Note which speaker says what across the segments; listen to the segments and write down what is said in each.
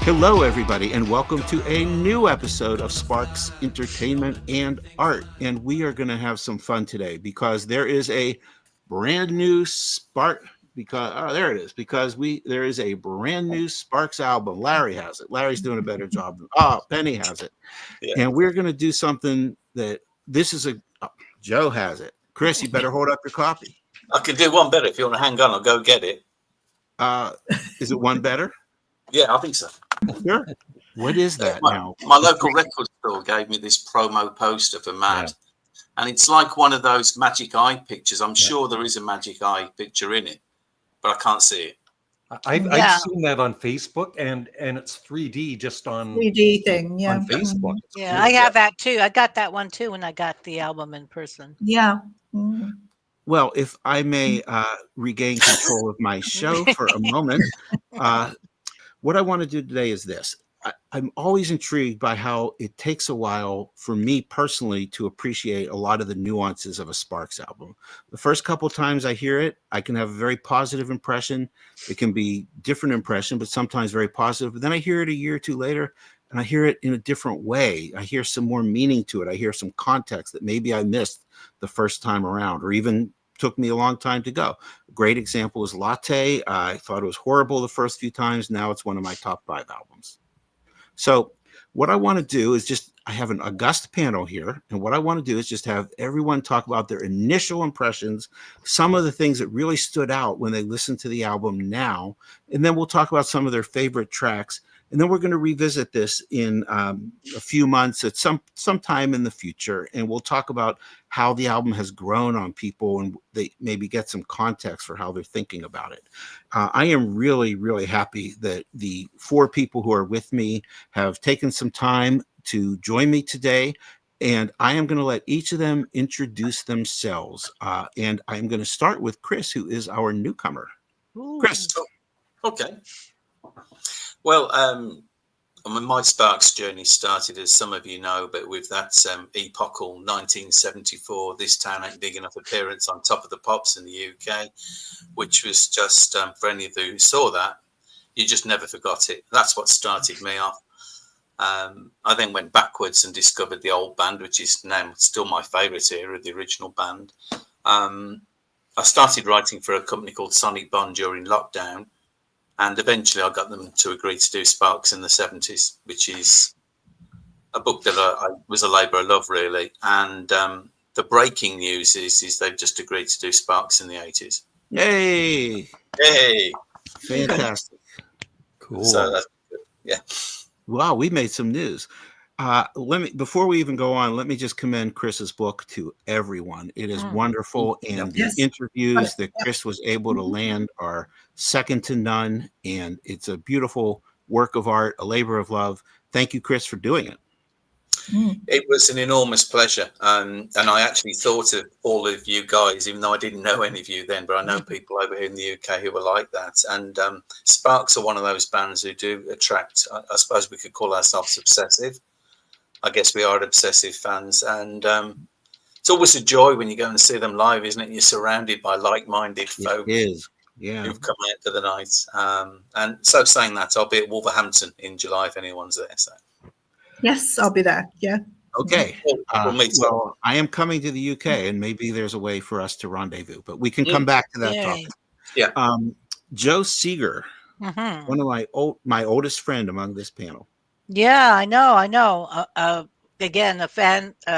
Speaker 1: Hello, everybody, and welcome to a new episode of Sparks Entertainment and Art. And we are going to have some fun today because there is a brand new Spark. Because there it is. Because there is a brand new Sparks album. Larry has it. Larry's doing a better job than Penny has it.
Speaker 2: Yeah.
Speaker 1: And we're going to do something that this is Joe has it. Chris, you better hold up your copy.
Speaker 2: I can do one better if you want to hang on. I'll go get it.
Speaker 1: Uh, is it one better?
Speaker 2: Yeah, I think so.
Speaker 1: Sure. What is that now?
Speaker 2: My local record store gave me this promo poster for Mad. And it's like one of those magic eye pictures. I'm sure there is a magic eye picture in it, but I can't see it.
Speaker 3: I've seen that on Facebook, and it's 3D just on
Speaker 4: 3D thing, yeah.
Speaker 3: on Facebook. It's
Speaker 5: Yeah,
Speaker 3: cool.
Speaker 5: I have that too. I got that one too when I got the album in person.
Speaker 4: Yeah. Mm.
Speaker 1: Well, if I may regain control of my show for a moment, what I want to do today is this. I'm always intrigued by how it takes a while for me personally to appreciate a lot of the nuances of a Sparks album. The first couple times I hear it, I can have a very positive impression. It can be different impression, but sometimes very positive. But then I hear it a year or two later, and I hear it in a different way. I hear some more meaning to it. I hear some context that maybe I missed the first time around, or even took me a long time to go. A great example is Latte. I thought it was horrible the first few times. Now it's one of my top 5 albums. So what I want to do is I have an august panel here. And what I want to do is just have everyone talk about their initial impressions, some of the things that really stood out when they listened to the album now. And then we'll talk about some of their favorite tracks. And then we're going to revisit this in a few months at some time in the future. And we'll talk about how the album has grown on people and they maybe get some context for how they're thinking about it. I am really, really happy that the 4 people who are with me have taken some time to join me today. And I am going to let each of them introduce themselves. And I'm going to start with Chris, who is our newcomer.
Speaker 5: Ooh.
Speaker 1: Chris.
Speaker 2: Okay. Well, my Sparks journey started, as some of you know, but with that epochal 1974 This Town Ain't Big Enough appearance on Top of the Pops in the UK, which was just, for any of you who saw that, you just never forgot it. That's what started me off. I then went backwards and discovered the old band, which is now still my favourite era, the original band. I started writing for a company called Sonic Bond during lockdown. And eventually I got them to agree to do Sparks in the 70s, which is a book that I was a labour of love, really. And the breaking news is they've just agreed to do Sparks in the 80s.
Speaker 1: Yay!
Speaker 2: Hey!
Speaker 1: Fantastic.
Speaker 3: Cool.
Speaker 2: So that's good. Yeah.
Speaker 1: Wow, we made some news. Before we even go on, let me just commend Chris's book to everyone. It is wonderful, and
Speaker 4: Yes.
Speaker 1: the interviews that Chris was able to land are second to none, and it's a beautiful work of art, a labor of love. Thank you, Chris, for doing it.
Speaker 2: It was an enormous pleasure. And I actually thought of all of you guys, even though I didn't know any of you then, but I know people over here in the UK who are like that. And Sparks are one of those bands who do attract, I suppose we could call ourselves obsessive. I guess we are obsessive fans, and it's always a joy when you go and see them live, isn't it? You're surrounded by like-minded folk
Speaker 1: Yeah.
Speaker 2: who've come out for the night. And so saying that, I'll be at Wolverhampton in July if anyone's there. So
Speaker 4: Yes, I'll be there. Yeah.
Speaker 1: Okay.
Speaker 2: We'll meet up.
Speaker 1: Well, I am coming to the UK, and maybe there's a way for us to rendezvous, but we can come back to that
Speaker 5: Yay.
Speaker 1: topic.
Speaker 2: Yeah.
Speaker 1: Joe Seeger,
Speaker 5: Mhm.
Speaker 1: one of my oldest friend among this panel.
Speaker 5: Yeah, I know. Again,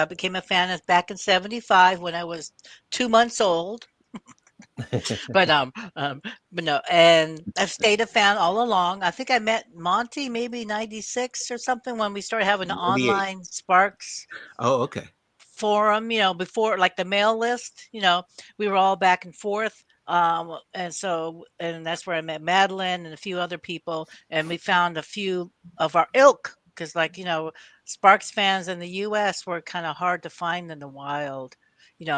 Speaker 5: became a fan back in '75 when I was 2 months old. But no, and I've stayed a fan all along. I think I met Monte maybe '96 or something when we started having an
Speaker 1: 98.
Speaker 5: online Sparks
Speaker 1: Oh, okay.
Speaker 5: forum, before like the mail list, we were all back and forth. And that's where I met Madeline and a few other people, and we found a few of our ilk because, Sparks fans in the U.S. were kind of hard to find in the wild.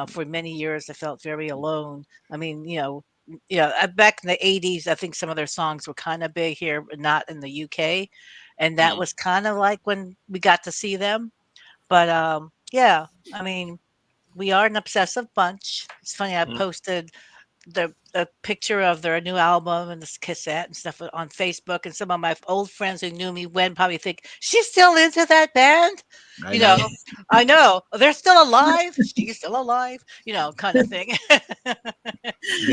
Speaker 5: For many years, I felt very alone. I mean, back in the '80s, I think some of their songs were kind of big here, but not in the UK, and that was kind of like when we got to see them. But yeah, I mean, we are an obsessive bunch. It's funny. I posted the picture of their new album and this cassette and stuff on Facebook, and some of my old friends who knew me when probably think she's still into that band.
Speaker 1: I
Speaker 5: You
Speaker 1: know.
Speaker 5: know, I know they're still alive. She's still alive. Kind of thing.
Speaker 1: Yep.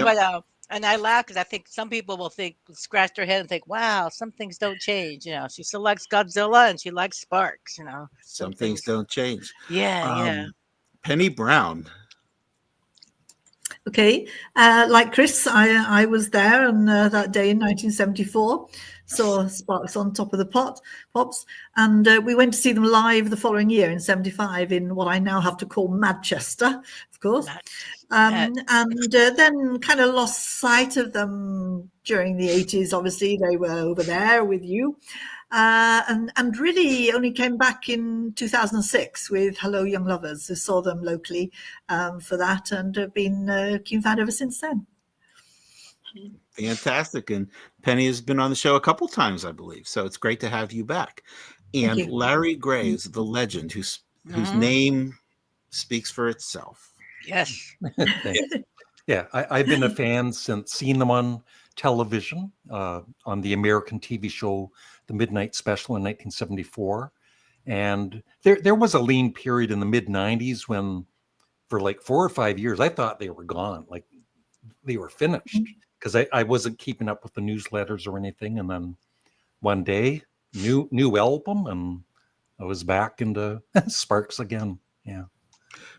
Speaker 5: But and I laugh because I think some people will scratch their head and think, "Wow, some things don't change." She still likes Godzilla and she likes Sparks. Some
Speaker 1: Some things
Speaker 5: things.
Speaker 1: don't change.
Speaker 5: Yeah, yeah.
Speaker 1: Penny Brown.
Speaker 4: Okay, like Chris, I was there on that day in 1974. Saw Sparks on Top of the Pops, and we went to see them live the following year in '75 in what I now have to call Manchester, of course. And then kind of lost sight of them during the '80s. Obviously, they were over there with you. And really only came back in 2006 with Hello Young Lovers. I saw them locally for that and have been keen fan ever since then.
Speaker 1: Fantastic. And Penny has been on the show a couple times, I believe. So it's great to have you back. And
Speaker 4: you.
Speaker 1: Larry Gray is the legend whose name speaks for itself.
Speaker 5: Yes.
Speaker 3: Yeah, I've been a fan since seeing them on television, on the American TV show, The Midnight Special in 1974. And there was a lean period in the mid-90s when, for like 4 or 5 years, I thought they were gone, like they were finished, because I wasn't keeping up with the newsletters or anything. And then one day, new album, and I was back into Sparks again. Yeah.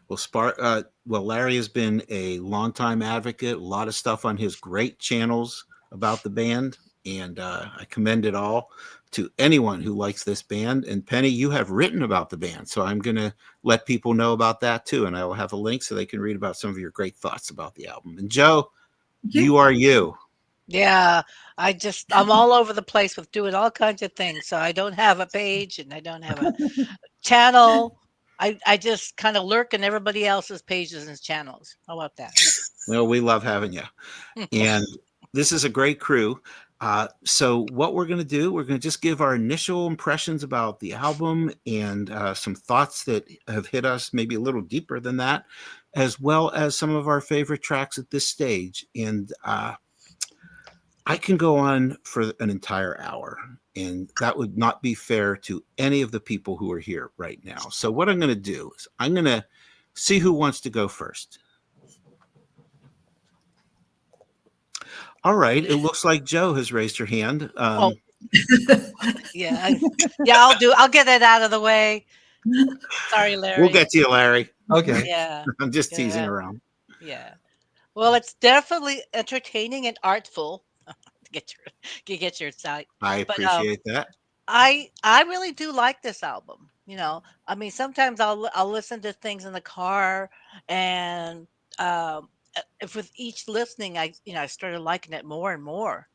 Speaker 1: Well, Larry has been a longtime advocate, a lot of stuff on his great channels about the band, and I commend it all to anyone who likes this band. And Penny, you have written about the band, so I'm going to let people know about that too, and I will have a link so they can read about some of your great thoughts about the album. And Joe, you are you.
Speaker 5: Yeah, I'm all over the place with doing all kinds of things. So I don't have a page and I don't have a channel. I just kind of lurk in everybody else's pages and channels. How about that?
Speaker 1: Well, we love having you. And this is a great crew. So what we're going to do, we're going to just give our initial impressions about the album and some thoughts that have hit us maybe a little deeper than that, as well as some of our favorite tracks at this stage. And I can go on for an entire hour, and that would not be fair to any of the people who are here right now. So what I'm going to do is I'm going to see who wants to go first. All right. It looks like Joe has raised her hand.
Speaker 5: Yeah. I'll get it out of the way. Sorry, Larry.
Speaker 1: We'll get to you, Larry.
Speaker 3: Okay.
Speaker 5: Yeah.
Speaker 1: I'm just teasing around.
Speaker 5: Yeah. Well, it's definitely entertaining and artful to get your side.
Speaker 1: I appreciate that.
Speaker 5: I really do like this album. I mean, sometimes I'll listen to things in the car, and if with each listening, I started liking it more and more.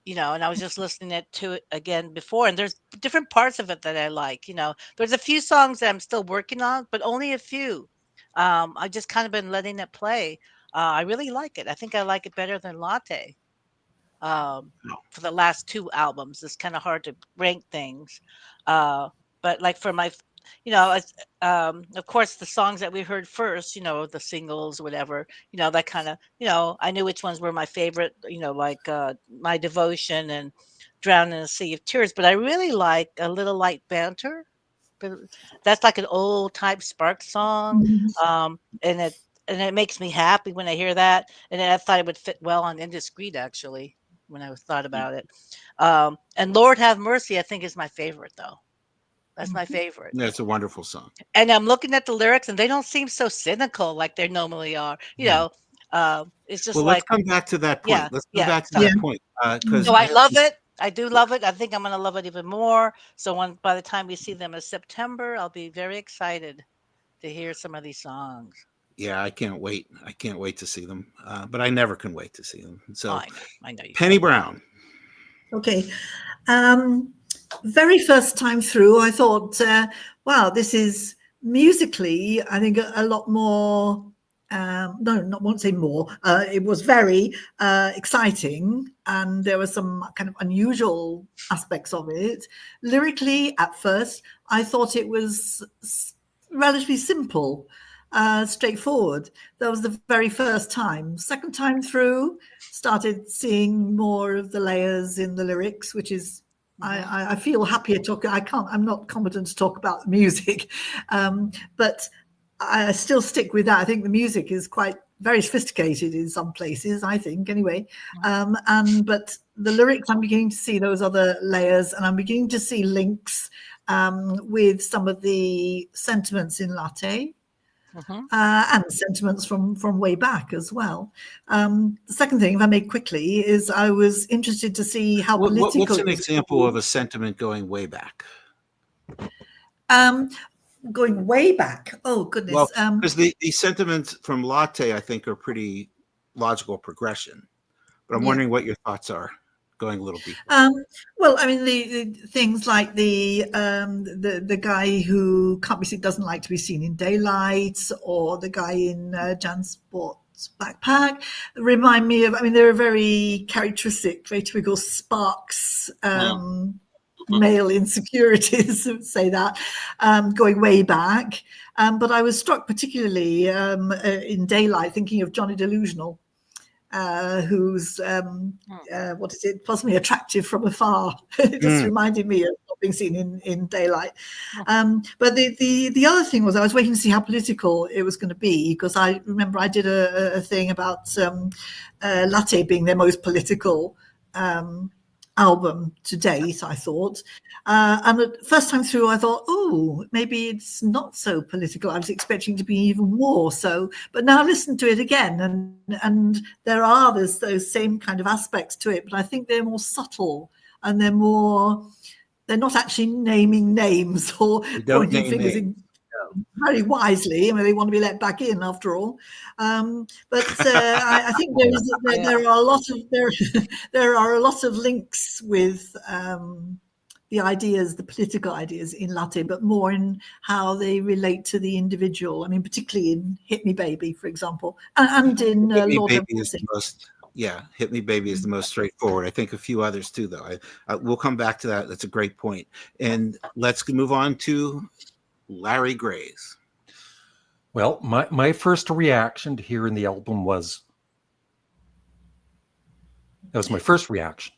Speaker 5: And I was just listening to it again before, and there's different parts of it that I like. There's a few songs that I'm still working on, but only a few. I just kind of been letting it play. I really like it. I think I like it better than Latte. For the last two albums, it's kind of hard to rank things. But like for my, of course, the songs that we heard first, the singles, whatever, that kind of, I knew which ones were my favorite, like My Devotion and Drown in a Sea of Tears. But I really like A Little Light Banter. But that's like an old type Sparks song. And it makes me happy when I hear that. And I thought it would fit well on Indiscreet, actually, when I thought about it. And Lord Have Mercy, I think, is my favorite, though. That's my favorite.
Speaker 1: That's a wonderful song.
Speaker 5: And I'm looking at the lyrics, and they don't seem so cynical like they normally are. It's just
Speaker 1: let's come back to that point.
Speaker 5: Yeah,
Speaker 1: Let's come back to
Speaker 5: yeah.
Speaker 1: that point.
Speaker 5: So I love it. I do love it. I think I'm going to love it even more. So by the time we see them in September, I'll be very excited to hear some of these songs.
Speaker 1: Yeah, I can't wait. I can't wait to see them. But I never can wait to see them. So
Speaker 5: I know you
Speaker 1: Penny Brown.
Speaker 4: Okay. Very first time through, I thought, wow, this is musically, I think, a lot more. Won't say more. It was very exciting, and there were some kind of unusual aspects of it. Lyrically, at first, I thought it was relatively simple. straightforward. That was the very first time. Second time through, started seeing more of the layers in the lyrics, which is I feel happier talking. I'm not competent to talk about the music, but I still stick with that. I think the music is very sophisticated in some places, I think, anyway. But the lyrics, I'm beginning to see those other layers, and I'm beginning to see links with some of the sentiments in Latte. And sentiments from way back as well. The second thing, if I may quickly, is I was interested to see how political.
Speaker 1: What's an example of a sentiment going way back?
Speaker 4: Going way back. Oh goodness!
Speaker 1: Well, because the sentiments from Latte, I think, are pretty logical progression. But I'm wondering what your thoughts are. Going a little deeper.
Speaker 4: Well, I mean, the things like the guy who doesn't like to be seen in daylight, or the guy in Jansport's backpack, remind me of. I mean, they're very characteristic, very typical Sparks male insecurities. Say that going way back. But I was struck particularly in Daylight, thinking of Johnny Delusional. Who's what is it? Possibly attractive from afar. It just reminded me of not being seen in daylight. But the other thing was I was waiting to see how political it was going to be, because I remember I did a thing about Latte being their most political album to date, I thought. And the first time through, I thought, oh, maybe it's not so political. I was expecting to be even more so. But now I listened to it again, and there's those same kind of aspects to it, but I think they're more subtle, and they're not actually naming names or pointing fingers in very wisely. I mean, they want to be let back in after all. But I think there are a lot of links with the political ideas in Latte, but more in how they relate to the individual. I mean, particularly in "Hit Me, Baby," for example, and in Lord Have Mercy.
Speaker 1: Hit Me Baby is the most straightforward. I think a few others too, though. We'll come back to that. That's a great point. And let's move on to Larry Gray's.
Speaker 3: Well, my first reaction to hearing the album was my first reaction.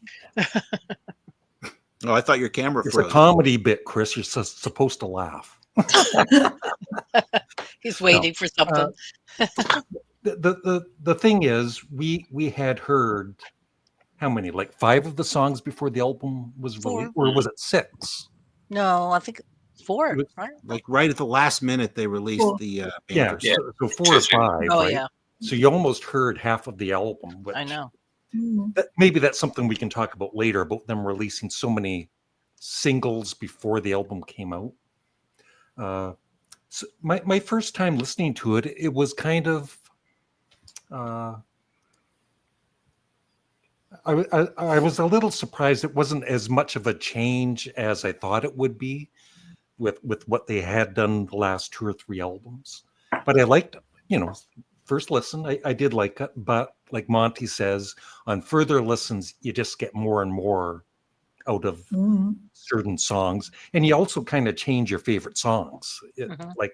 Speaker 1: Oh, I thought your camera froze.
Speaker 3: It's a comedy bit, Chris. You're supposed to laugh.
Speaker 5: He's waiting for something.
Speaker 3: The thing is, we had heard how many, like 5 of the songs before the album was released, or was it 6?
Speaker 5: No, I think 4. Right?
Speaker 1: Like right at the last minute, they released the banners.
Speaker 3: So 4 or 5.
Speaker 5: Oh,
Speaker 3: right?
Speaker 5: yeah.
Speaker 3: So you almost heard half of the album. Which,
Speaker 5: I know.
Speaker 3: Maybe that's something we can talk about later, about them releasing so many singles before the album came out. So my first time listening to it, it was kind of I was a little surprised it wasn't as much of a change as I thought it would be with what they had done the last 2 or 3 albums. But I liked it. First listen, I did like it, but like Monte says, on further listens, you just get more and more out of certain songs, and you also kind of change your favorite songs. Like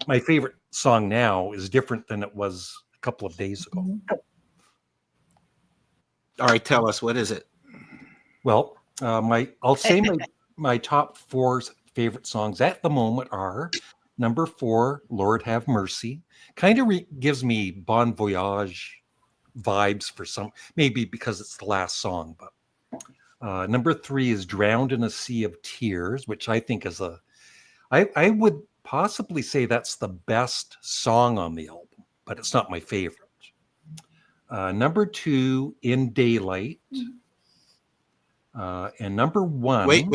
Speaker 3: my favorite song now is different than it was a couple of days ago.
Speaker 1: All right, tell us, what is it?
Speaker 3: Well, I'll say my top 4 favorite songs at the moment are number 4, Lord Have Mercy. Kind of gives me Bon Voyage vibes for some, maybe because it's the last song. But number 3 is Drowned in a Sea of Tears, which I think is I would possibly say that's the best song on the album, but it's not my favorite. Number 2, In Daylight. And number 1.
Speaker 1: Wait.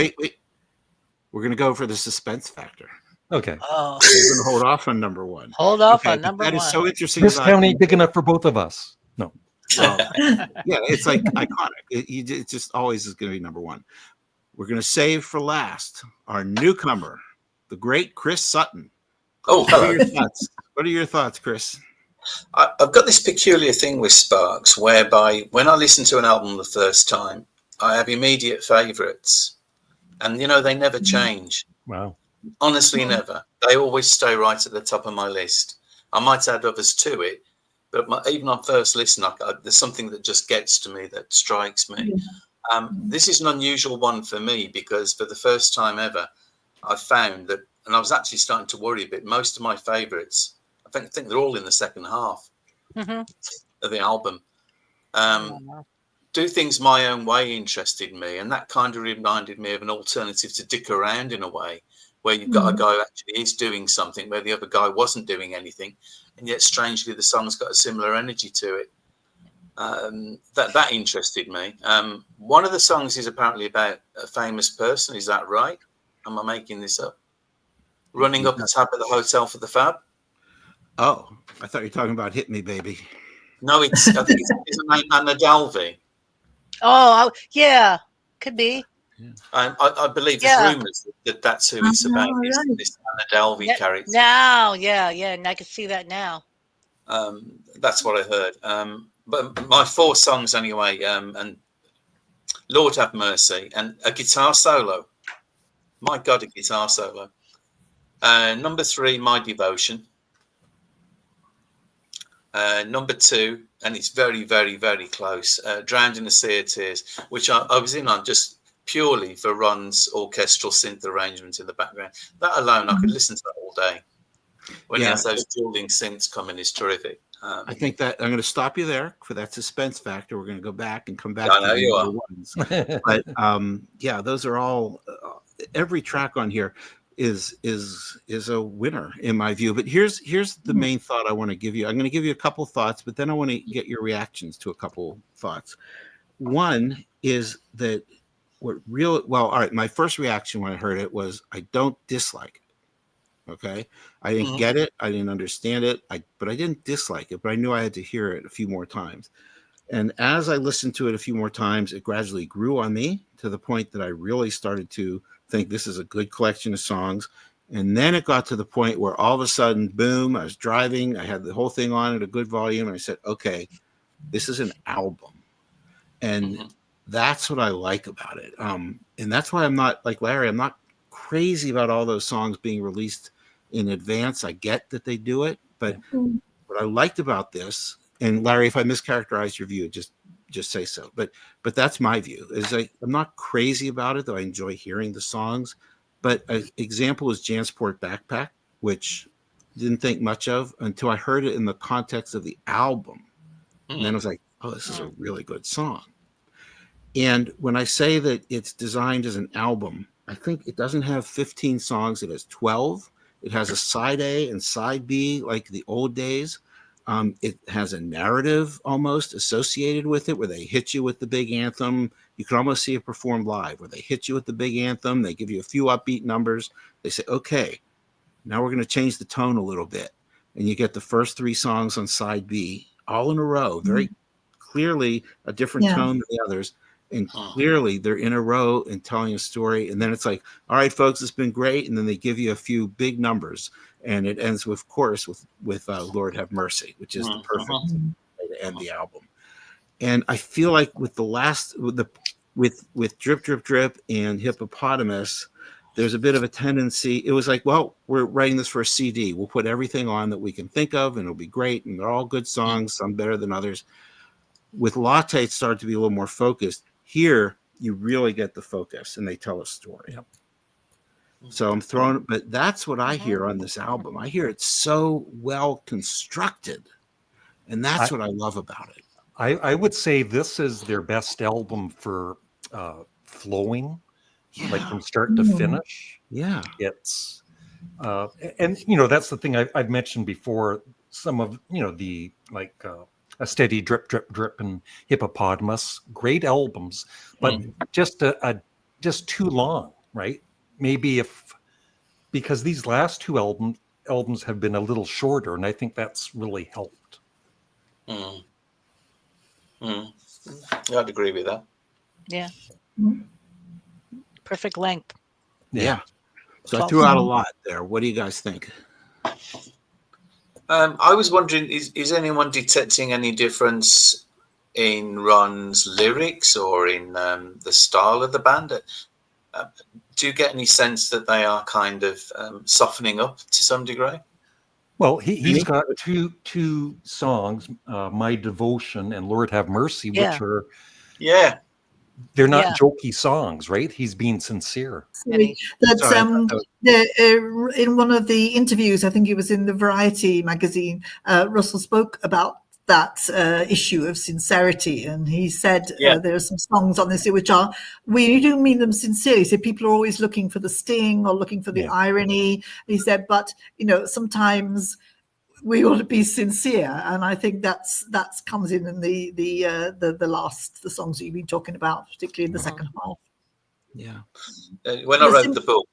Speaker 1: We're going to go for the suspense factor.
Speaker 3: Okay.
Speaker 5: Oh.
Speaker 1: We're going to hold off on number 1.
Speaker 5: Hold off on number 1.
Speaker 1: That is so interesting.
Speaker 3: This town ain't big enough for both of us. No.
Speaker 1: Yeah, it's like iconic. It just always is going to be number 1. We're going to save for last our newcomer, the great Chris Sutton.
Speaker 2: Oh, hello.
Speaker 1: What are your thoughts, Chris?
Speaker 2: I've got this peculiar thing with Sparks, whereby when I listen to an album the first time, I have immediate favourites, and they never change.
Speaker 3: Wow.
Speaker 2: Honestly, never. They always stay right at the top of my list. I might add others to it, but even on first listen, there's something that just gets to me, that strikes me. This is an unusual one for me because for the first time ever, I found that, and I was actually starting to worry a bit, most of my favourites, I think they're all in the second half of the album. Do Things My Own Way interested me, and that kind of reminded me of an alternative to Dick Around in a way, where you've got a guy who actually is doing something where the other guy wasn't doing anything, and yet strangely the song's got a similar energy to it. That interested me. One of the songs is apparently about a famous person. Is that right? Am I making this up? Running Up a Tab at the Hotel for the Fab.
Speaker 1: Oh, I thought you were talking about Hit Me, Baby.
Speaker 2: No, I think it's a name, Anna Dalby.
Speaker 5: Oh, yeah, could be.
Speaker 2: I believe there's rumours that that's who it's about. This Anna Dalby character.
Speaker 5: Now, yeah, and I can see that now.
Speaker 2: That's what I heard. But my 4 songs anyway, and Lord Have Mercy, and a guitar solo. My God, a guitar solo. Number 3, My Devotion. Number 2, and it's very, very, very close, Drowned in a Sea of Tears, which I was in on just purely for Ron's orchestral synth arrangement in the background. That alone, I could listen to that all day. When he has those dueling synths coming, is terrific.
Speaker 1: I think that I'm going to stop you there for that suspense factor. We're going to go back and come back
Speaker 2: I
Speaker 1: to
Speaker 2: know
Speaker 1: the
Speaker 2: you
Speaker 1: other
Speaker 2: are.
Speaker 1: ones. But those are all. Every track on here is a winner in my view. But here's the main thought I want to give you. I'm going to give you a couple thoughts, but then I want to get your reactions to a couple thoughts. One is that all right. My first reaction when I heard it was I don't dislike it. Okay. I didn't get it. I didn't understand it. But I didn't dislike it, but I knew I had to hear it a few more times. And as I listened to it a few more times, it gradually grew on me to the point that I really started to think this is a good collection of songs. And then it got to the point where all of a sudden, boom, I was driving. I had the whole thing on at a good volume. And I said, okay, this is an album. And that's what I like about it. And that's why I'm not like Larry, I'm not crazy about all those songs being released in advance. I get that they do it, but what I liked about this, and Larry, if I mischaracterize your view, just say so. But that's my view. Is I'm not crazy about it, though I enjoy hearing the songs. But an example is Jansport Backpack, which I didn't think much of until I heard it in the context of the album. And then I was like, oh, this is a really good song. And when I say that it's designed as an album, I think it doesn't have 15 songs. It has 12. It has a side A and side B, like the old days. It has a narrative almost associated with it where they hit you with the big anthem. You can almost see it performed live where they hit you with the big anthem. They give you a few upbeat numbers. They say, okay, now we're going to change the tone a little bit. And you get the first 3 songs on side B all in a row, very clearly a different tone than the others. And clearly they're in a row and telling a story. And then it's like, all right, folks, it's been great. And then they give you a few big numbers. And it ends, with, of course, with Lord Have Mercy, which is the perfect way to end the album. And I feel like with the last, with Drip, Drip, Drip and Hippopotamus, there's a bit of a tendency. It was like, well, we're writing this for a CD. We'll put everything on that we can think of, and it'll be great. And they're all good songs, some better than others. With Latte, it started to be a little more focused. Here, you really get the focus, and they tell a story. Yep. So I'm throwing, but that's what I hear on this album. I hear it so well constructed, and that's what I love about it.
Speaker 3: I would say this is their best album for flowing, like from start to finish.
Speaker 1: Yeah,
Speaker 3: it's and that's the thing I've mentioned before. Some of the like. A Steady, Drip, Drip, Drip, and Hippopotamus, great albums, but just too long, right? Maybe because these last 2 albums have been a little shorter, and I think that's really helped.
Speaker 2: I'd agree with that.
Speaker 5: Yeah. Perfect length.
Speaker 1: Yeah. So I threw out a lot there. What do you guys think?
Speaker 2: I was wondering, is anyone detecting any difference in Ron's lyrics or in the style of the band? do you get any sense that they are kind of softening up to some degree?
Speaker 3: Well, he's got two songs, My Devotion and Lord Have Mercy,
Speaker 5: Yeah.
Speaker 3: which are,
Speaker 2: Yeah.
Speaker 3: they're not
Speaker 5: Yeah.
Speaker 3: jokey songs, right? He's being sincere.
Speaker 5: Penny.
Speaker 4: That's
Speaker 1: Sorry, I thought that was-
Speaker 4: in one of the interviews, I think it was in the Variety magazine, Russell spoke about that issue of sincerity, and he said
Speaker 2: Yeah.
Speaker 4: there are some songs on this which are, we do mean them sincerely, so people are always looking for the sting or looking for the irony. He said, but sometimes we ought to be sincere, and I think that's comes in the songs that you've been talking about, particularly in the second half.
Speaker 1: Yeah.
Speaker 2: When I wrote the book,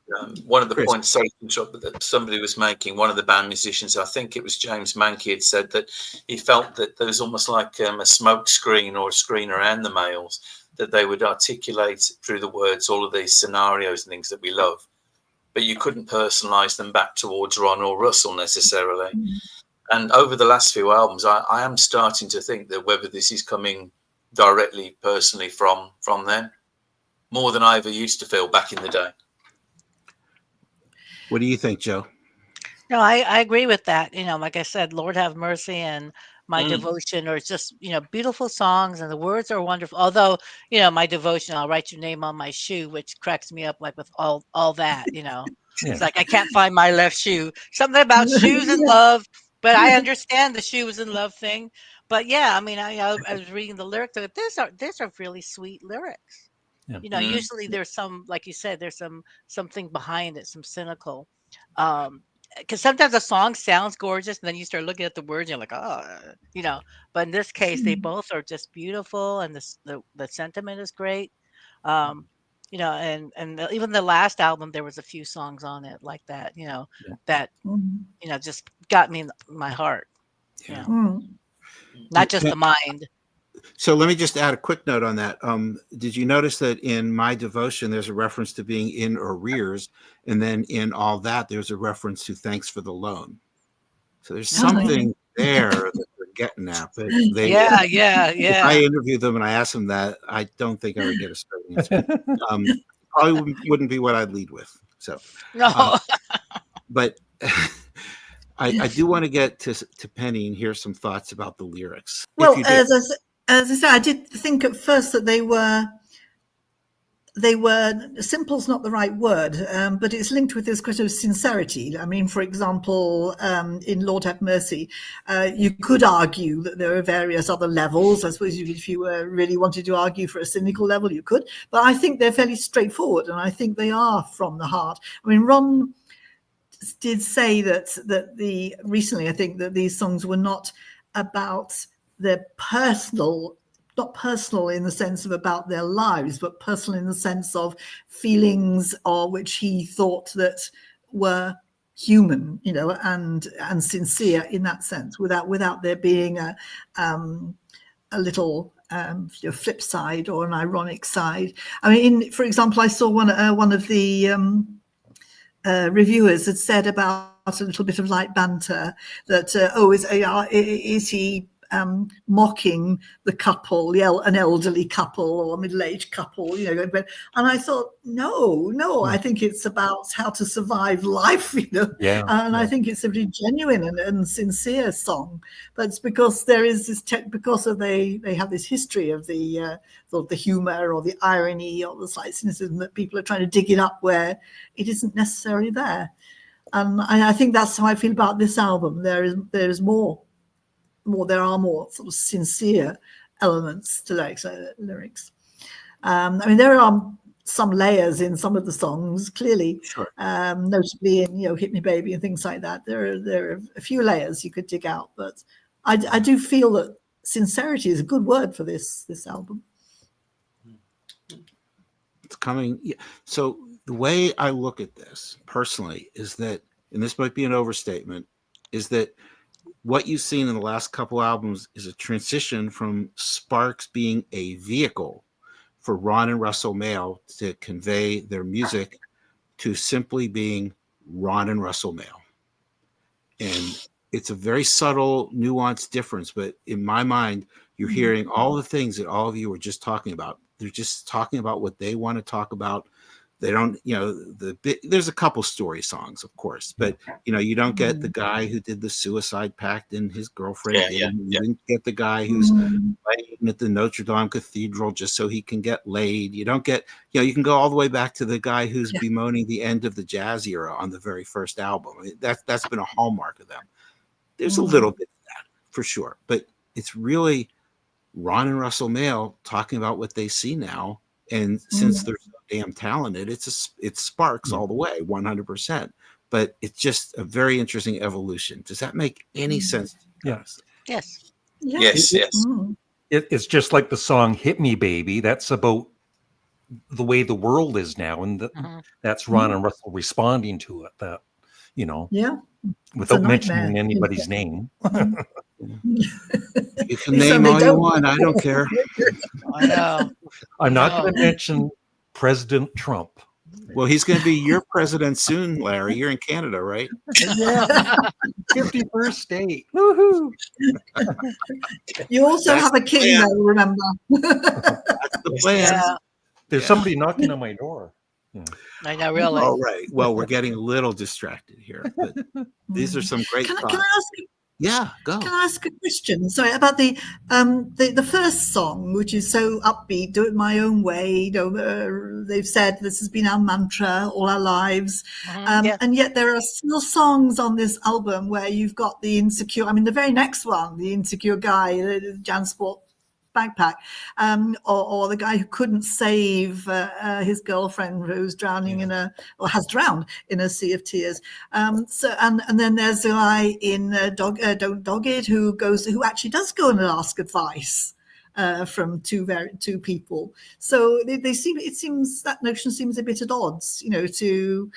Speaker 2: one of the
Speaker 1: Chris.
Speaker 2: points that somebody was making, one of the band musicians, I think it was James Mankey, had said that he felt that there was almost like a smoke screen or a screen around the males, that they would articulate through the words all of these scenarios and things that we love, but you couldn't personalize them back towards Ron or Russell necessarily. And over the last few albums, I am starting to think that whether this is coming directly, personally from them, more than I ever used to feel back in the day.
Speaker 1: What do you think, Joe?
Speaker 5: No, I agree with that. Like I said, Lord Have Mercy and My Devotion are just, beautiful songs, and the words are wonderful. Although, My Devotion, I'll write your name on my shoe, which cracks me up, like with all that, It's like I can't find my left shoe. Something about shoes and love, but I understand the shoes and love thing. But yeah, I mean, I was reading the lyrics. These are really sweet lyrics. Usually there's some, like you said, there's something behind it, some cynical. Because sometimes a song sounds gorgeous, and then you start looking at the words, and you're like, oh. But in this case, they both are just beautiful, and the sentiment is great. Um, and even the last album, there was a few songs on it like that, that just got me in my heart. Not just the mind.
Speaker 1: So let me just add a quick note on that. Did you notice that in My Devotion, there's a reference to being in arrears, and then in All That, there's a reference to thanks for the loan. So there's something there that they're getting at. But
Speaker 5: Yeah.
Speaker 1: If I interviewed them and I asked them that, I don't think I would get a straight answer. Probably wouldn't be what I'd lead with. So
Speaker 5: No.
Speaker 1: But I do want to get to Penny and hear some thoughts about the lyrics.
Speaker 4: Well, as I said, I did think at first that they were simple's not the right word, but it's linked with this question of sincerity. I mean, for example, in Lord Have Mercy, you could argue that there are various other levels. I suppose if you really wanted to argue for a cynical level, you could. But I think they're fairly straightforward, and I think they are from the heart. I mean, Ron did say that recently, I think that these songs were not about their personal, not personal in the sense of about their lives, but personal in the sense of feelings or which he thought that were human, and sincere in that sense, without there being a little flip side or an ironic side. I mean, for example, I saw one of the reviewers had said about a little bit of light banter that is he mocking the couple, an elderly couple or a middle-aged couple, and I thought no, I think it's about how to survive life, and I think it's a really genuine and sincere song, but it's because there is this because of they have this history of the humor or the irony or the slight cynicism that people are trying to dig it up where it isn't necessarily there. And I think that's how I feel about this album. There are more sort of sincere elements to lyrics. I mean, there are some layers in some of the songs, clearly,
Speaker 1: Sure.
Speaker 4: Notably in Hit Me Baby and things like that. There are a few layers you could dig out, but I do feel that sincerity is a good word for this album.
Speaker 1: It's coming. So the way I look at this personally is that, and this might be an overstatement, is that what you've seen in the last couple albums is a transition from Sparks being a vehicle for Ron and Russell Mael to convey their music to simply being Ron and Russell Mael. And it's a very subtle, nuanced difference, but in my mind, you're hearing all the things that all of you were just talking about. They're just talking about what they want to talk about. They don't, there's a couple story songs, of course, but you don't get the guy who did the suicide pact and his girlfriend didn't. You didn't get the guy who's playing at the Notre Dame Cathedral just so he can get laid. You don't get, you can go all the way back to the guy who's bemoaning the end of the jazz era on the very first album. I mean, that's been a hallmark of them. There's a little bit of that for sure, but it's really Ron and Russell Mael talking about what they see now. And since they're so damn talented, it sparks all the way, 100%. But it's just a very interesting evolution. Does that make any sense to you guys?
Speaker 5: Yes.
Speaker 2: Yes.
Speaker 3: It's just like the song "Hit Me, Baby." That's about the way the world is now, and that's Ron and Russell responding to it. That without mentioning anybody's name.
Speaker 1: You can name all you want. I don't care.
Speaker 5: I know.
Speaker 3: I'm not going to mention President Trump.
Speaker 1: Well, he's going to be your president soon, Larry. You're in Canada, right?
Speaker 3: Yeah. 51st state. Woohoo!
Speaker 4: You also have a king, though, remember?
Speaker 1: That's the plan.
Speaker 5: Yeah.
Speaker 3: There's somebody knocking on my door.
Speaker 5: I know, really.
Speaker 1: All right. Well, we're getting a little distracted here, but these are some great thoughts.
Speaker 4: Can I ask?
Speaker 1: Yeah, go.
Speaker 4: Can I ask a question? Sorry, about the first song, which is so upbeat, "Do It My Own Way." They've said this has been our mantra all our lives, and yet there are still songs on this album where you've got the insecure. I mean, the very next one, the insecure guy, the Jansport backpack, or the guy who couldn't save his girlfriend who's drowning has drowned in a sea of tears. So and then there's the guy in Don't Dog It who actually does go and ask advice from two people. So it seems that notion seems a bit at odds, to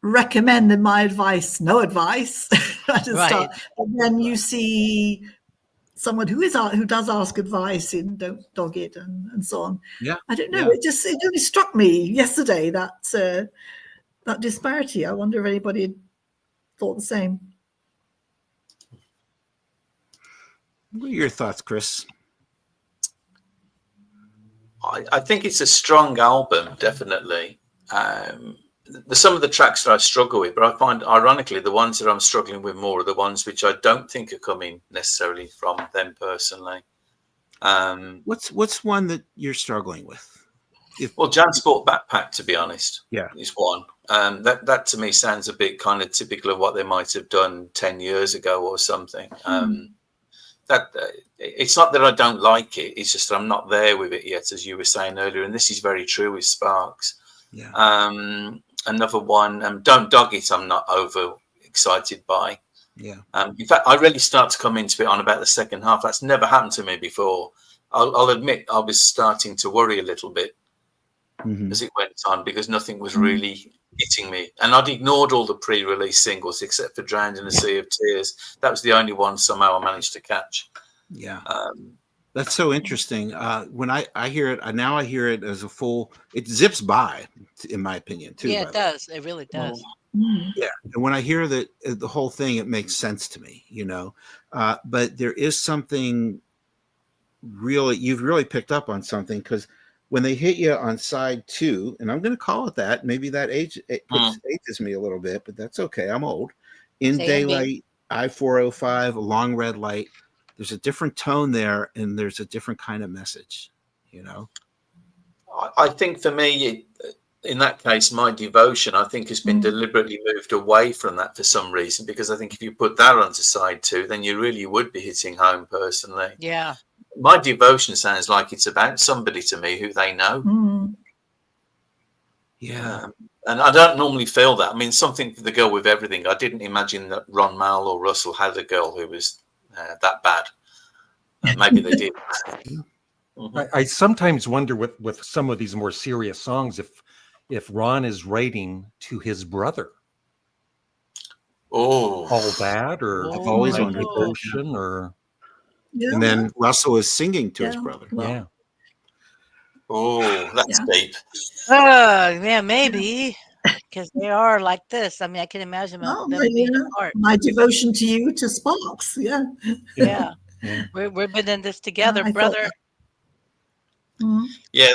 Speaker 4: recommend my advice, no advice. Right. And then you see someone who does ask advice in Don't Dog It and so on.
Speaker 1: Yeah.
Speaker 4: I don't know. It only struck me yesterday that disparity. I wonder if anybody had thought the same.
Speaker 1: What are your thoughts, Chris?
Speaker 2: I think it's a strong album, definitely. Some of the tracks that I struggle with, but I find ironically the ones that I'm struggling with more are the ones which I don't think are coming necessarily from them personally.
Speaker 1: What's one that you're struggling with?
Speaker 2: Well, Jansport Backpack, to be honest, is one. That to me sounds a bit kind of typical of what they might have done 10 years ago or something. It's not that I don't like it; it's just that I'm not there with it yet, as you were saying earlier. And this is very true with Sparks. Yeah. Another one, Don't Dog It, I'm not over excited by. Yeah. In fact, I really start to come into it on about the second half. That's never happened to me before. I'll admit I was starting to worry a little bit as it went on because nothing was really hitting me. And I'd ignored all the pre-release singles except for Drowned in a Sea of Tears. That was the only one somehow I managed to catch. Yeah.
Speaker 1: That's so interesting. When I hear it, now I hear it as a full, it zips by, in my opinion, too.
Speaker 5: Yeah, it does. It really does.
Speaker 1: Yeah. And when I hear that the whole thing, it makes sense to me, but there is something you've really picked up on something because when they hit you on side 2, and I'm going to call it that, maybe that ages me a little bit, but that's okay. I'm old. In Daylight, I-405, a long red light. There's a different tone there, and there's a different kind of message,
Speaker 2: I think for me, in that case, My Devotion, I think, has been deliberately moved away from that for some reason, because I think if you put that onto side 2, then you really would be hitting home personally. Yeah. My Devotion sounds like it's about somebody to me who they know. Yeah. And I don't normally feel that. I mean, something for the girl with everything. I didn't imagine that Ron Mael or Russell had a girl who was that bad. Maybe they did.
Speaker 3: I sometimes wonder with some of these more serious songs if Ron is writing to his brother.
Speaker 2: Oh,
Speaker 3: all that, or
Speaker 1: I've always wondered
Speaker 3: Devotion, or
Speaker 1: and then Russell is singing to his brother.
Speaker 3: Yeah.
Speaker 2: Oh, that's deep.
Speaker 5: Yeah, maybe. Because they are like this. I mean, I can imagine them being apart.
Speaker 4: My Devotion to You, to Sparks. Yeah.
Speaker 5: We've been in this together, brother.
Speaker 2: Yeah,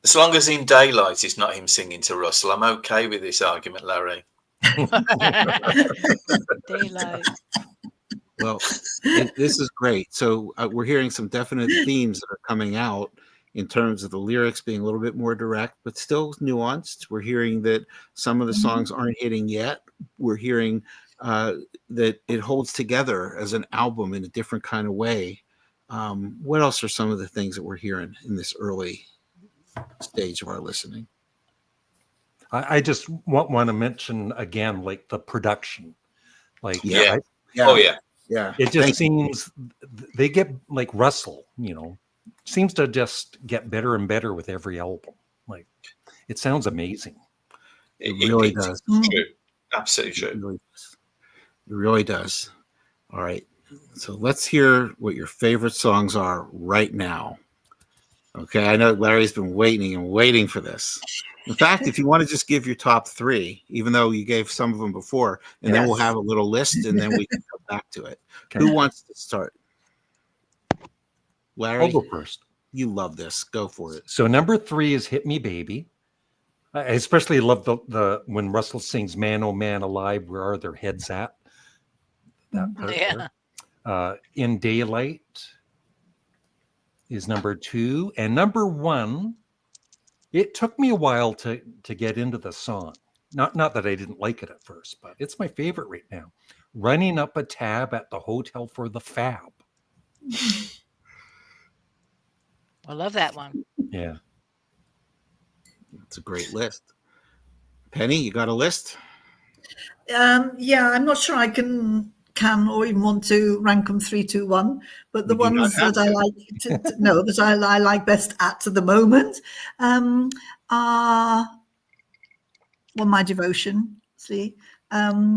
Speaker 2: As long as in daylight it's not him singing to Russell, I'm okay with this argument, Larry.
Speaker 5: Daylight.
Speaker 1: Well, this is great. So we're hearing some definite themes that are coming out in terms of the lyrics being a little bit more direct, but still nuanced. We're hearing that some of the songs aren't hitting yet. We're hearing that it holds together as an album in a different kind of way. What else are some of the things that we're hearing in this early stage of our listening?
Speaker 3: I just want to mention again, like the production, like
Speaker 2: Yeah.
Speaker 1: Yeah.
Speaker 2: Oh, yeah.
Speaker 1: Yeah.
Speaker 3: it just seems they get like Russell, seems to just get better and better with every album. Like it sounds amazing.
Speaker 1: It really
Speaker 2: It's
Speaker 1: does.
Speaker 2: true. Absolutely
Speaker 1: It
Speaker 2: true.
Speaker 1: really does. It really does. All right. So let's hear what your favorite songs are right now. Okay. I know Larry's been waiting and waiting for this. In fact, if you want to just give your top three, even though you gave some of them before, and then we'll
Speaker 4: Yes.
Speaker 1: have a little list and then we can come back to it.
Speaker 3: Okay.
Speaker 1: Who wants to start?
Speaker 3: I'll
Speaker 1: Larry,
Speaker 3: go first.
Speaker 1: you love this. Go for it.
Speaker 3: So number 3 is "Hit Me, Baby." I especially love the when Russell sings "Man, oh man, alive, where are their heads at?" That part
Speaker 5: Yeah.
Speaker 3: there. "In Daylight" is number 2, and number 1. It took me a while to get into the song. Not that I didn't like it at first, but it's my favorite right now. "Running Up a Tab at the Hotel for the Fab."
Speaker 5: I love that one.
Speaker 3: Yeah.
Speaker 1: It's a great list. Penny, you got a list?
Speaker 4: Yeah, I'm not sure I can or even want to rank them 3, 2, 1, but the
Speaker 1: You do not
Speaker 4: ones
Speaker 1: have
Speaker 4: that I
Speaker 1: to.
Speaker 4: like that I like best at the moment are My Devotion. See, I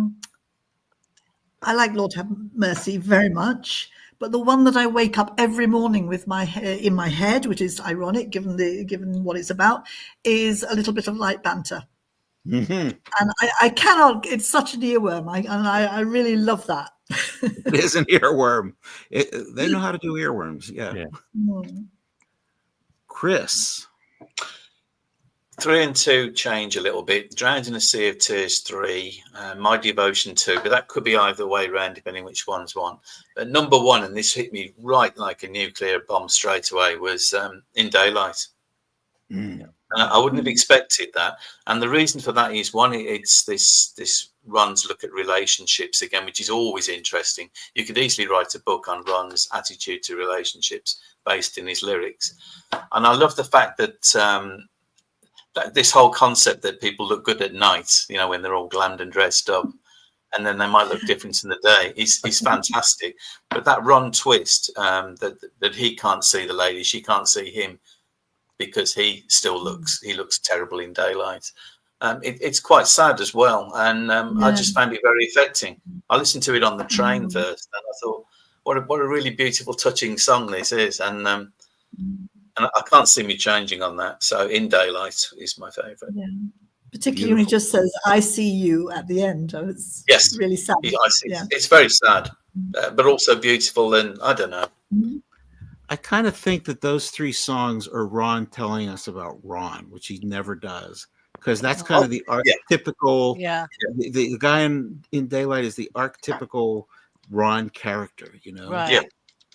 Speaker 4: like Lord Have Mercy very much, but the one that I wake up every morning with in my head, which is ironic given what it's about, is A Little Bit of Light Banter.
Speaker 1: Mm-hmm.
Speaker 4: And I cannot. It's such an earworm, I really love that.
Speaker 1: It is an earworm. They know how to do earworms. Yeah. Chris.
Speaker 2: 3 and 2 change a little bit. "Drowned in a Sea of Tears" 3, "My Devotion" 2, but that could be either way around depending which one's one. But number 1, and this hit me right like a nuclear bomb straight away, was "In Daylight."
Speaker 1: Mm.
Speaker 2: And I wouldn't have expected that. And the reason for that is, one, it's this Ron's look at relationships again, which is always interesting. You could easily write a book on Ron's attitude to relationships based in his lyrics. And I love the fact that this whole concept that people look good at night, when they're all glammed and dressed up, and then they might look different in the day, is fantastic. But that Ron twist, that he can't see the lady, she can't see him, because he looks terrible in daylight. It's quite sad as well, and I just found it very affecting. I listened to it on the train first, and I thought, what a really beautiful, touching song this is, and I can't see me changing on that. So "In Daylight" is my favorite.
Speaker 4: Yeah. Particularly when he just says "I see you" at the end. It's really sad.
Speaker 2: It's very sad, but also beautiful, and I don't know.
Speaker 1: I kind of think that those 3 songs are Ron telling us about Ron, which he never does, because that's kind of the archetypical.
Speaker 5: Yeah.
Speaker 1: The guy in Daylight is the archetypical Ron character,
Speaker 5: Right.
Speaker 2: Yeah.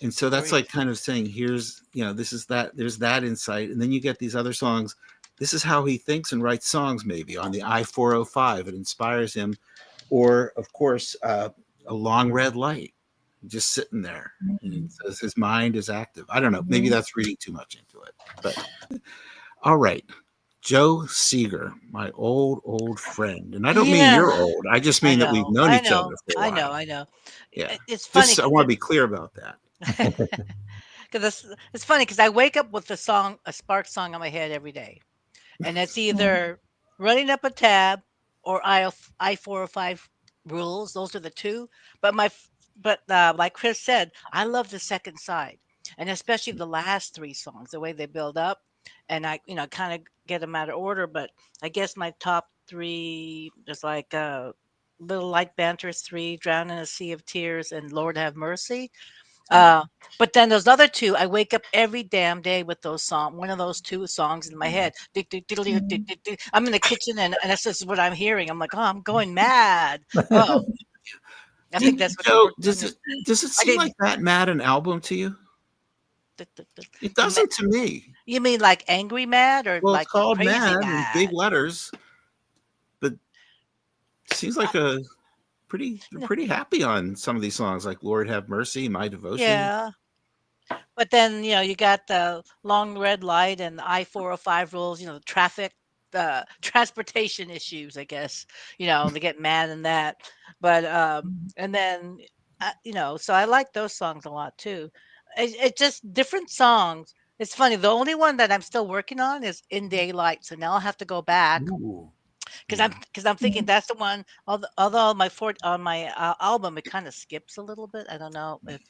Speaker 1: And so that's like kind of saying, here's, this is that, there's that insight. And then you get these other songs. This is how he thinks and writes songs, maybe on the I-405. It inspires him. Or, of course, A Long Red Light, just sitting there. And he says his mind is active. I don't know. Maybe that's reading too much into it. But all right. Joe Seeger, my old friend. And I don't mean you're old. I just mean that we've known each other for a while.
Speaker 5: I know.
Speaker 1: Yeah.
Speaker 5: It's funny.
Speaker 1: I want to be clear about that.
Speaker 5: Because it's funny because I wake up with a Spark song in my head every day, and it's either "Running Up a Tab" or I-405 Rules. Those are the two. But like Chris said, I love the second side, and especially the last 3 songs, the way they build up, and I kind of get them out of order. But I guess my top 3 is like Little Light Banter 3, "Drown in a Sea of Tears," and "Lord Have Mercy." But then those other two, I wake up every damn day with those one of those two songs in my head. I'm in the kitchen and this is what I'm hearing. I'm like, oh, I'm going mad. Oh, I think that's what the
Speaker 1: Joe,
Speaker 5: work on me.
Speaker 1: does it
Speaker 5: I
Speaker 1: seem
Speaker 5: didn't.
Speaker 1: like that Mad an album to you? It
Speaker 5: You
Speaker 1: doesn't to me.
Speaker 5: you mean like angry mad or
Speaker 1: Well, it's
Speaker 5: like
Speaker 1: called
Speaker 5: crazy
Speaker 1: Mad in big
Speaker 5: mad?
Speaker 1: letters, but seems like a pretty happy on some of these songs, like Lord Have Mercy, My Devotion.
Speaker 5: Yeah. But then, you got the long red light and the I-405 rules, the traffic, transportation issues, I guess, they get mad in that. But, and then, so I like those songs a lot too. It just different songs. It's funny. The only one that I'm still working on is In Daylight. So now I'll have to go back
Speaker 3: Ooh.
Speaker 5: because
Speaker 1: Yeah.
Speaker 5: I'm thinking that's the one. Although on my album, it kind of skips a little bit. I don't know if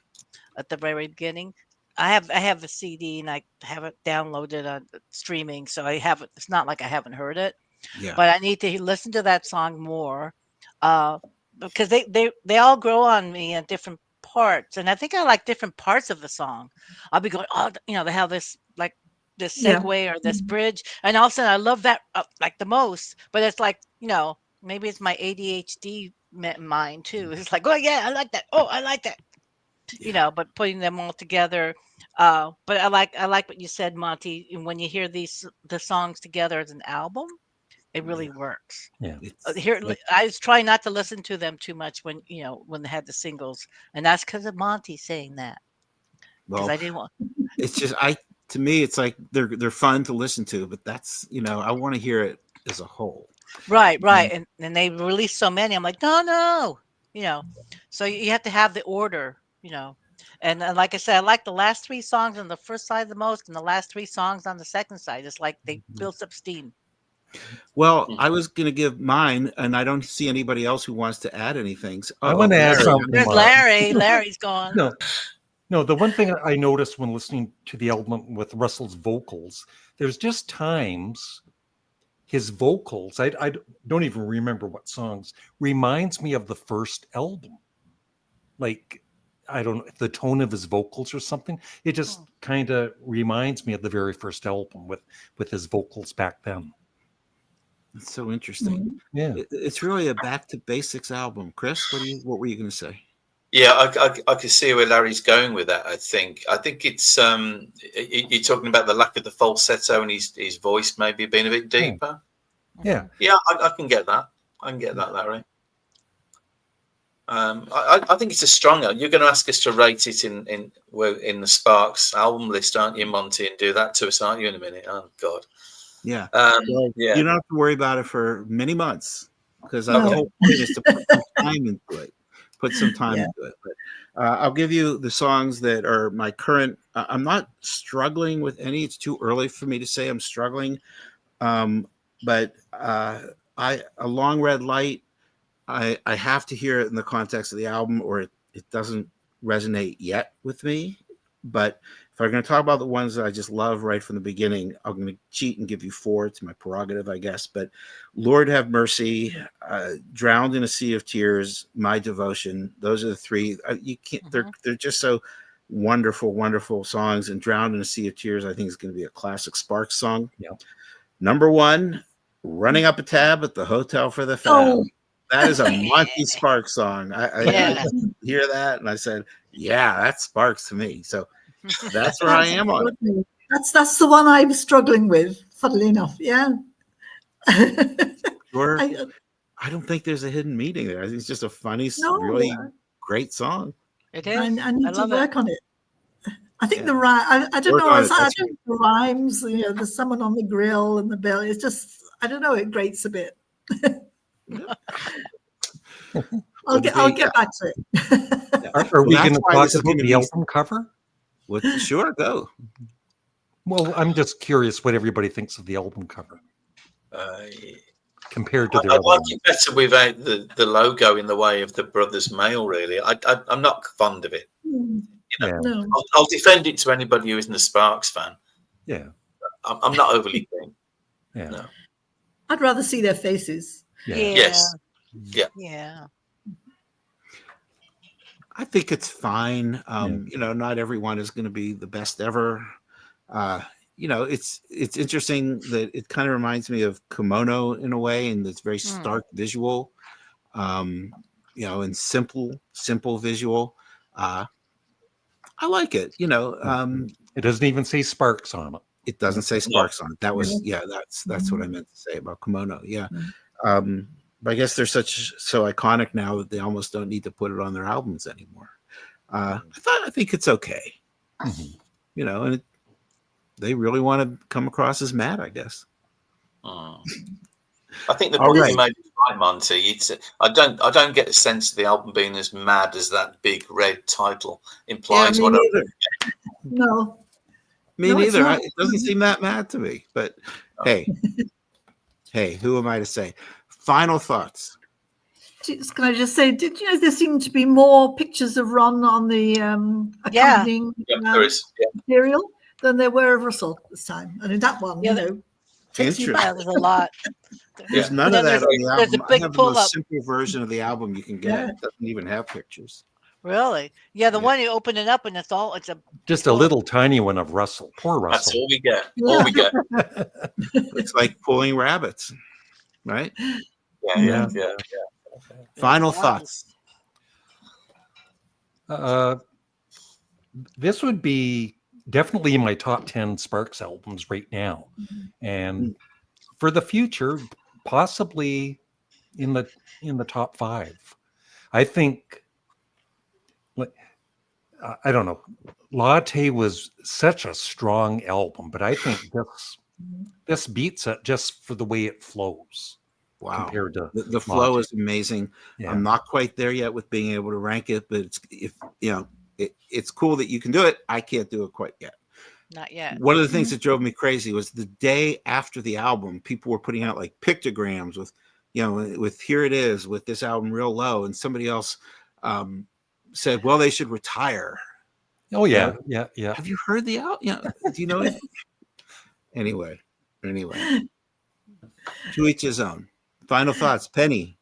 Speaker 5: at the very beginning. I have a CD and I have it downloaded on streaming, so I have it. It's not like I haven't heard it,
Speaker 1: Yeah.
Speaker 5: but I need to listen to that song more, uh, because they all grow on me at different parts, and I think I like different parts of the song. I'll be going, oh, they have this like this
Speaker 4: Yeah.
Speaker 5: segue or this bridge, and all of a sudden I love that like the most. But it's like maybe it's my ADHD mind too. It's like, oh yeah, I like that. Oh, I like that.
Speaker 1: Yeah.
Speaker 5: But putting them all together. But I like what you said, Monty. When you hear the songs together as an album, it really
Speaker 1: Yeah.
Speaker 5: works.
Speaker 3: Yeah.
Speaker 1: It's
Speaker 5: Here,
Speaker 1: like,
Speaker 5: I was trying not to listen to them too much when they had the singles, and that's because of Monty saying that. Because
Speaker 1: well,
Speaker 5: I didn't want.
Speaker 1: it's just to me, it's like they're fun to listen to, but that's I want to hear it as a whole.
Speaker 5: Right,
Speaker 1: Yeah.
Speaker 5: right, and they released so many. I'm like, no, no, you know. So you have to have the order. And like I said, I like the last three songs on the first side the most, and the last three songs on the second side. It's like they built up steam.
Speaker 1: Well, I was going to give mine, and I don't see anybody else who wants to add anything. So,
Speaker 3: I want to add
Speaker 1: Larry.
Speaker 3: something.
Speaker 5: There's Larry. Larry's gone.
Speaker 3: No, no. The one thing I noticed when listening to the album with Russell's vocals, there's just times his vocals, I don't even remember what songs, reminds me of the first album. Like, I don't know, the tone of his vocals or something. It just kind of reminds me of the very first album with his vocals back then.
Speaker 1: It's so interesting.
Speaker 3: Yeah.
Speaker 1: It's really a back to basics album. Chris, what were you going to say?
Speaker 2: Yeah, I can see where Larry's going with that. I think it's you're talking about the lack of the falsetto and his voice maybe being a bit deeper.
Speaker 3: Yeah.
Speaker 2: Yeah, I can get that. I can get that, Larry. I think it's a stronger. You're going to ask us to rate it in the Sparks album list, aren't you, Monty? And do that to us, aren't you, in a minute? Oh God.
Speaker 1: Yeah.
Speaker 2: Well, yeah.
Speaker 1: You don't have to worry about it for many months because
Speaker 2: Okay.
Speaker 1: the whole point is to put some time into it.
Speaker 4: Yeah.
Speaker 1: But I'll give you the songs that are my current. I'm not struggling with any. It's too early for me to say I'm struggling. But a Long Red Light, I have to hear it in the context of the album, or it doesn't resonate yet with me. But if I'm going to talk about the ones that I just love right from the beginning, I'm going to cheat and give you four. It's my prerogative, I guess. But Lord Have Mercy, Drowned in a Sea of Tears, My Devotion. Those are the three. You can't. They're just so wonderful, wonderful songs. And Drowned in a Sea of Tears, I think, is going to be a classic Sparks song.
Speaker 3: Yeah.
Speaker 1: Number one, Running Up a Tab at the Hotel for the Fab.
Speaker 4: Oh.
Speaker 1: That is a Monty Sparks song. I just hear that and I said, yeah, that's Sparks to me. So that's where I am on it.
Speaker 4: That's the one I was struggling with, funnily enough. Yeah.
Speaker 1: Sure. I don't think there's a hidden meaning there. I think it's just a funny, really great song.
Speaker 5: It is.
Speaker 4: I need to work on it. I think the rhyme. I don't
Speaker 1: Work
Speaker 4: know.
Speaker 1: on it.
Speaker 4: I think the rhymes. The someone on the grill and the bell. It's just I don't know. It grates a bit. I'll get back to it.
Speaker 3: Are we going to talk about the album cover?
Speaker 1: Sure, go.
Speaker 3: Well, I'm just curious what everybody thinks of the album cover compared to their
Speaker 2: I'd like it better without the logo in the way of the brothers' mail. Really, I'm not fond of it.
Speaker 4: No.
Speaker 2: I'll defend it to anybody who isn't a Sparks fan.
Speaker 3: Yeah,
Speaker 2: I'm not overly keen.
Speaker 3: Yeah,
Speaker 2: no.
Speaker 4: I'd rather see their faces.
Speaker 5: Yeah.
Speaker 2: Yes.
Speaker 5: Yeah.
Speaker 1: I think it's fine.
Speaker 3: Yeah.
Speaker 1: You know, not everyone is going to be the best ever. You know, it's interesting that it kind of reminds me of Kimono in a way, and it's very stark visual. You know, and simple visual. Uh, I like it. You know,
Speaker 3: It doesn't even say Sparks on it.
Speaker 1: it doesn't say
Speaker 2: No.
Speaker 1: Sparks on it. That was that's what I meant to say about Kimono. Yeah. But I guess they're so iconic now that they almost don't need to put it on their albums anymore. I think it's okay.
Speaker 3: Mhm.
Speaker 1: You know, and they really want to come across as mad, I guess.
Speaker 2: I think the
Speaker 1: All
Speaker 2: point
Speaker 1: right.
Speaker 2: you made is right, Monte. I don't get the sense of the album being as mad as that big red title implies.
Speaker 1: Me neither.
Speaker 4: No.
Speaker 1: Me
Speaker 4: No, it's
Speaker 1: neither.
Speaker 4: not.
Speaker 1: It doesn't seem that mad to me. But hey, who am I to say? Final thoughts.
Speaker 4: Can I just say, did you know there seemed to be more pictures of Ron on the accompanying
Speaker 2: there is. Yeah.
Speaker 4: material than there were of Russell this time? And in that one,
Speaker 5: Yeah,
Speaker 4: you know, takes you
Speaker 1: Interesting.
Speaker 4: back.
Speaker 5: Yeah, there's a lot.
Speaker 1: There's
Speaker 2: Yeah.
Speaker 1: none
Speaker 5: And
Speaker 1: of
Speaker 5: then
Speaker 1: that on the
Speaker 5: there's a
Speaker 1: album. I
Speaker 5: big
Speaker 1: have the
Speaker 5: pull
Speaker 1: most
Speaker 5: up.
Speaker 1: simple version of the album you can get.
Speaker 4: Yeah.
Speaker 1: It doesn't even have pictures.
Speaker 5: Really? Yeah, the
Speaker 1: Yeah.
Speaker 5: one you open it up and it's a
Speaker 3: Just a little tiny one of Russell. Poor
Speaker 2: That's
Speaker 3: Russell.
Speaker 2: all we get. All we get.
Speaker 1: It's like pulling rabbits, right?
Speaker 2: Yeah.
Speaker 1: Final
Speaker 5: Exactly.
Speaker 1: thoughts.
Speaker 3: This would be definitely in my top 10 Sparks albums right now. And for the future, possibly in the top 5. I think, I don't know, Latte was such a strong album, but I think this beats it just for the way it flows.
Speaker 1: Wow.
Speaker 3: Compared to
Speaker 1: The flow
Speaker 3: Monte.
Speaker 1: is amazing.
Speaker 3: Yeah.
Speaker 1: I'm not quite there yet with being able to rank it, but it's cool that you can do it. I can't do it quite yet.
Speaker 5: Not yet.
Speaker 1: One of the things that drove me crazy was the day after the album, people were putting out like pictograms with, with Here It Is, with this album Real Low, and somebody else said, well, they should retire.
Speaker 3: Oh yeah, yeah.
Speaker 1: Have you heard the album? Do you know anything? Anyway, to each his own. Final thoughts, Penny.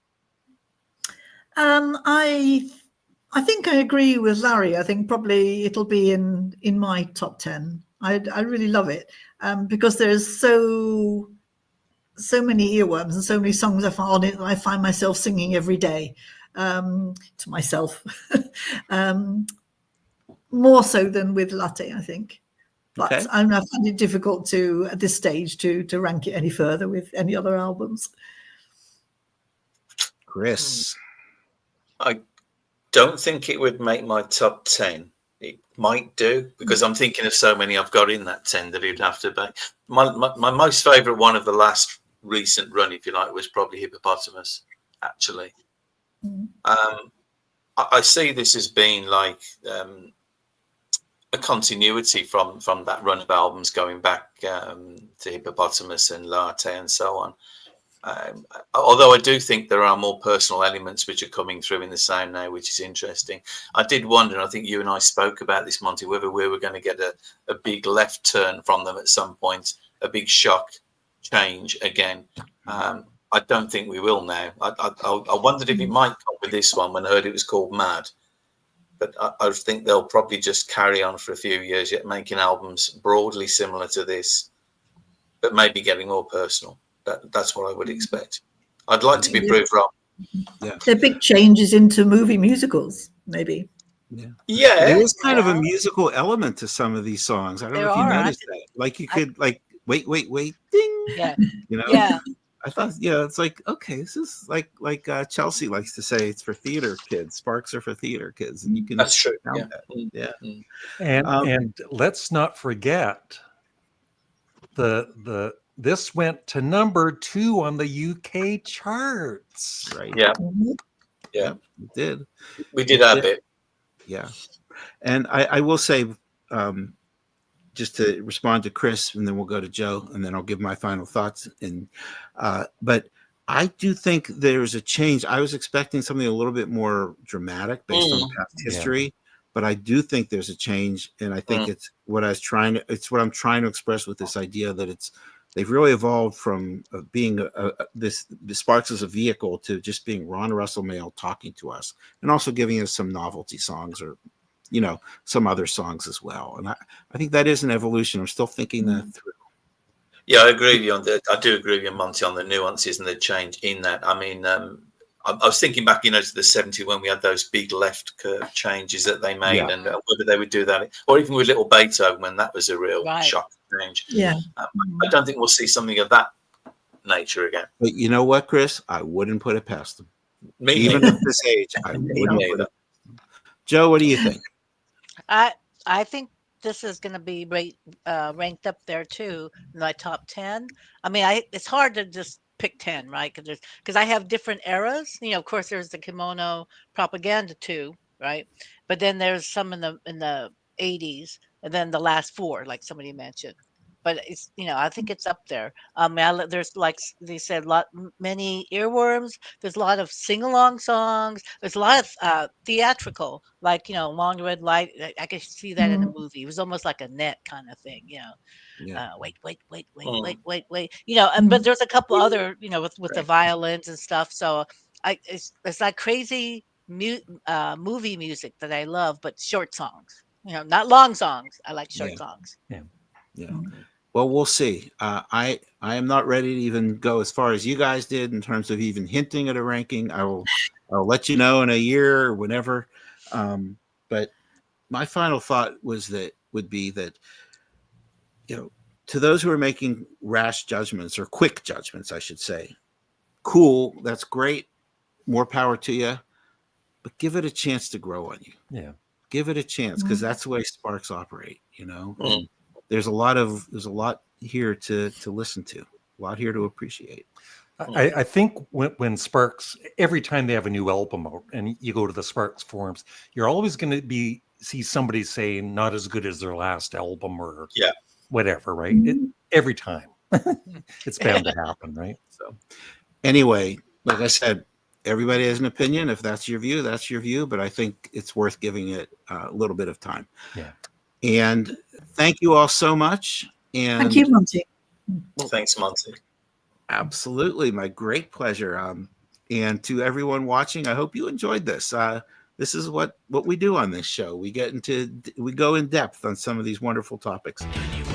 Speaker 4: I think I agree with Larry. I think probably it'll be in my top 10. I really love it because there's so many earworms and so many songs I find on it that I find myself singing every day to myself. More so than with Latte, I think. But
Speaker 1: Okay.
Speaker 4: I find it difficult to, at this stage, to rank it any further with any other albums.
Speaker 1: Chris.
Speaker 2: I don't think it would make my top 10. It might do, because I'm thinking of so many I've got in that 10 that it'd have to be. My most favourite one of the last recent run, if you like, was probably Hippopotamus, actually. I see this as being like a continuity from that run of albums going back to Hippopotamus and Latte and so on. Although I do think there are more personal elements which are coming through in the sound now, which is interesting. I did wonder, and I think you and I spoke about this, Monty, whether we were going to get a big left turn from them at some point, a big shock change again. I don't think we will now. I wondered if it might come with this one when I heard it was called Mad. But I think they'll probably just carry on for a few years yet, making albums broadly similar to this, but maybe getting more personal. That's what I would expect. I'd like to be proved wrong.
Speaker 1: Yeah.
Speaker 4: They're big changes into movie musicals, maybe.
Speaker 2: Yeah.
Speaker 1: There is kind of a musical element to some of these songs. I don't know if you noticed that. Like you could wait, ding.
Speaker 5: Yeah.
Speaker 1: Yeah. I thought, it's like, okay, this is like Chelsea likes to say, it's for theater kids. Sparks are for theater kids, and you can.
Speaker 2: That's true.
Speaker 1: Yeah.
Speaker 3: And let's not forget this went to number 2 on the UK charts.
Speaker 1: Right.
Speaker 2: Yeah.
Speaker 1: Yeah. It did.
Speaker 2: We did our bit.
Speaker 1: Yeah. And I will say, just to respond to Chris, and then we'll go to Joe, and then I'll give my final thoughts. But I do think there's a change. I was expecting something a little bit more dramatic based on past history, but I do think there's a change, and I think it's what I'm trying to express with this idea that it's they've really evolved from being this Sparks as a vehicle to just being Ron Russell Mael talking to us, and also giving us some novelty songs or some other songs as well. And I think that is an evolution. I'm still thinking that through.
Speaker 2: Yeah, I agree with you on that. I do agree with you, Monte, on the nuances and the change in that. I mean, I was thinking back, to the 70s when we had those big left curve changes that they made, and whether they would do that, or even with Little Beethoven when that was a real shock change.
Speaker 4: Yeah.
Speaker 2: I don't think we'll see something of that nature again.
Speaker 1: But you know what, Chris? I wouldn't put it past them.
Speaker 2: Me
Speaker 1: Even
Speaker 2: neither.
Speaker 1: at this age, I wouldn't put
Speaker 2: neither.
Speaker 1: it. Joe, what do you think?
Speaker 5: I think this is going to be ranked up there too in my top 10. I mean, it's hard to just pick 10, right? Because I have different eras. Of course, there's the kimono propaganda too, right? But then there's some in the 80s, and then the last four, like somebody mentioned. But it's I think it's up there. There's, like they said, many earworms. There's a lot of sing-along songs. There's a lot of theatrical, like Long Red Light. I could see that in a movie. It was almost like a net kind of thing. Wait. But there's a couple other with the violins and stuff. So it's like crazy movie music that I love, but short songs. Not long songs. I like short songs.
Speaker 1: Yeah. Well, we'll see. I am not ready to even go as far as you guys did in terms of even hinting at a ranking. I'll let you know in a year or whenever. But my final thought would be that to those who are making rash judgments or quick judgments, I should say, cool, that's great, more power to you, but give it a chance to grow on you.
Speaker 3: Yeah,
Speaker 1: give it a chance, because that's the way Sparks operate. And there's a lot here to listen to, a lot here to appreciate.
Speaker 3: I think when Sparks, every time they have a new album out and you go to the Sparks forums, you're always going to see somebody saying not as good as their last album or whatever, right? Every time. It's bound to happen, right?
Speaker 1: So anyway, like I said, everybody has an opinion. If that's your view, that's your view. But I think it's worth giving it a little bit of time.
Speaker 3: Yeah.
Speaker 1: And thank you all so much. And
Speaker 4: thank you, Monte.
Speaker 2: Well, thanks, Monte.
Speaker 1: Absolutely, my great pleasure. And to everyone watching, I hope you enjoyed this. This is what we do on this show. We go in depth on some of these wonderful topics.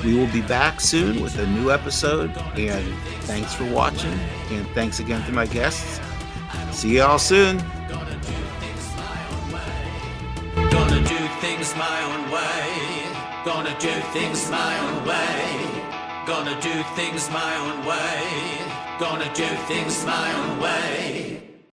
Speaker 1: We will be back soon with a new episode. And thanks for watching. And thanks again to my guests. See y'all soon.
Speaker 6: Gonna do things my own way. Gonna do things my own way. Gonna do things my own way. Gonna do things my own way. Gonna do things my own way.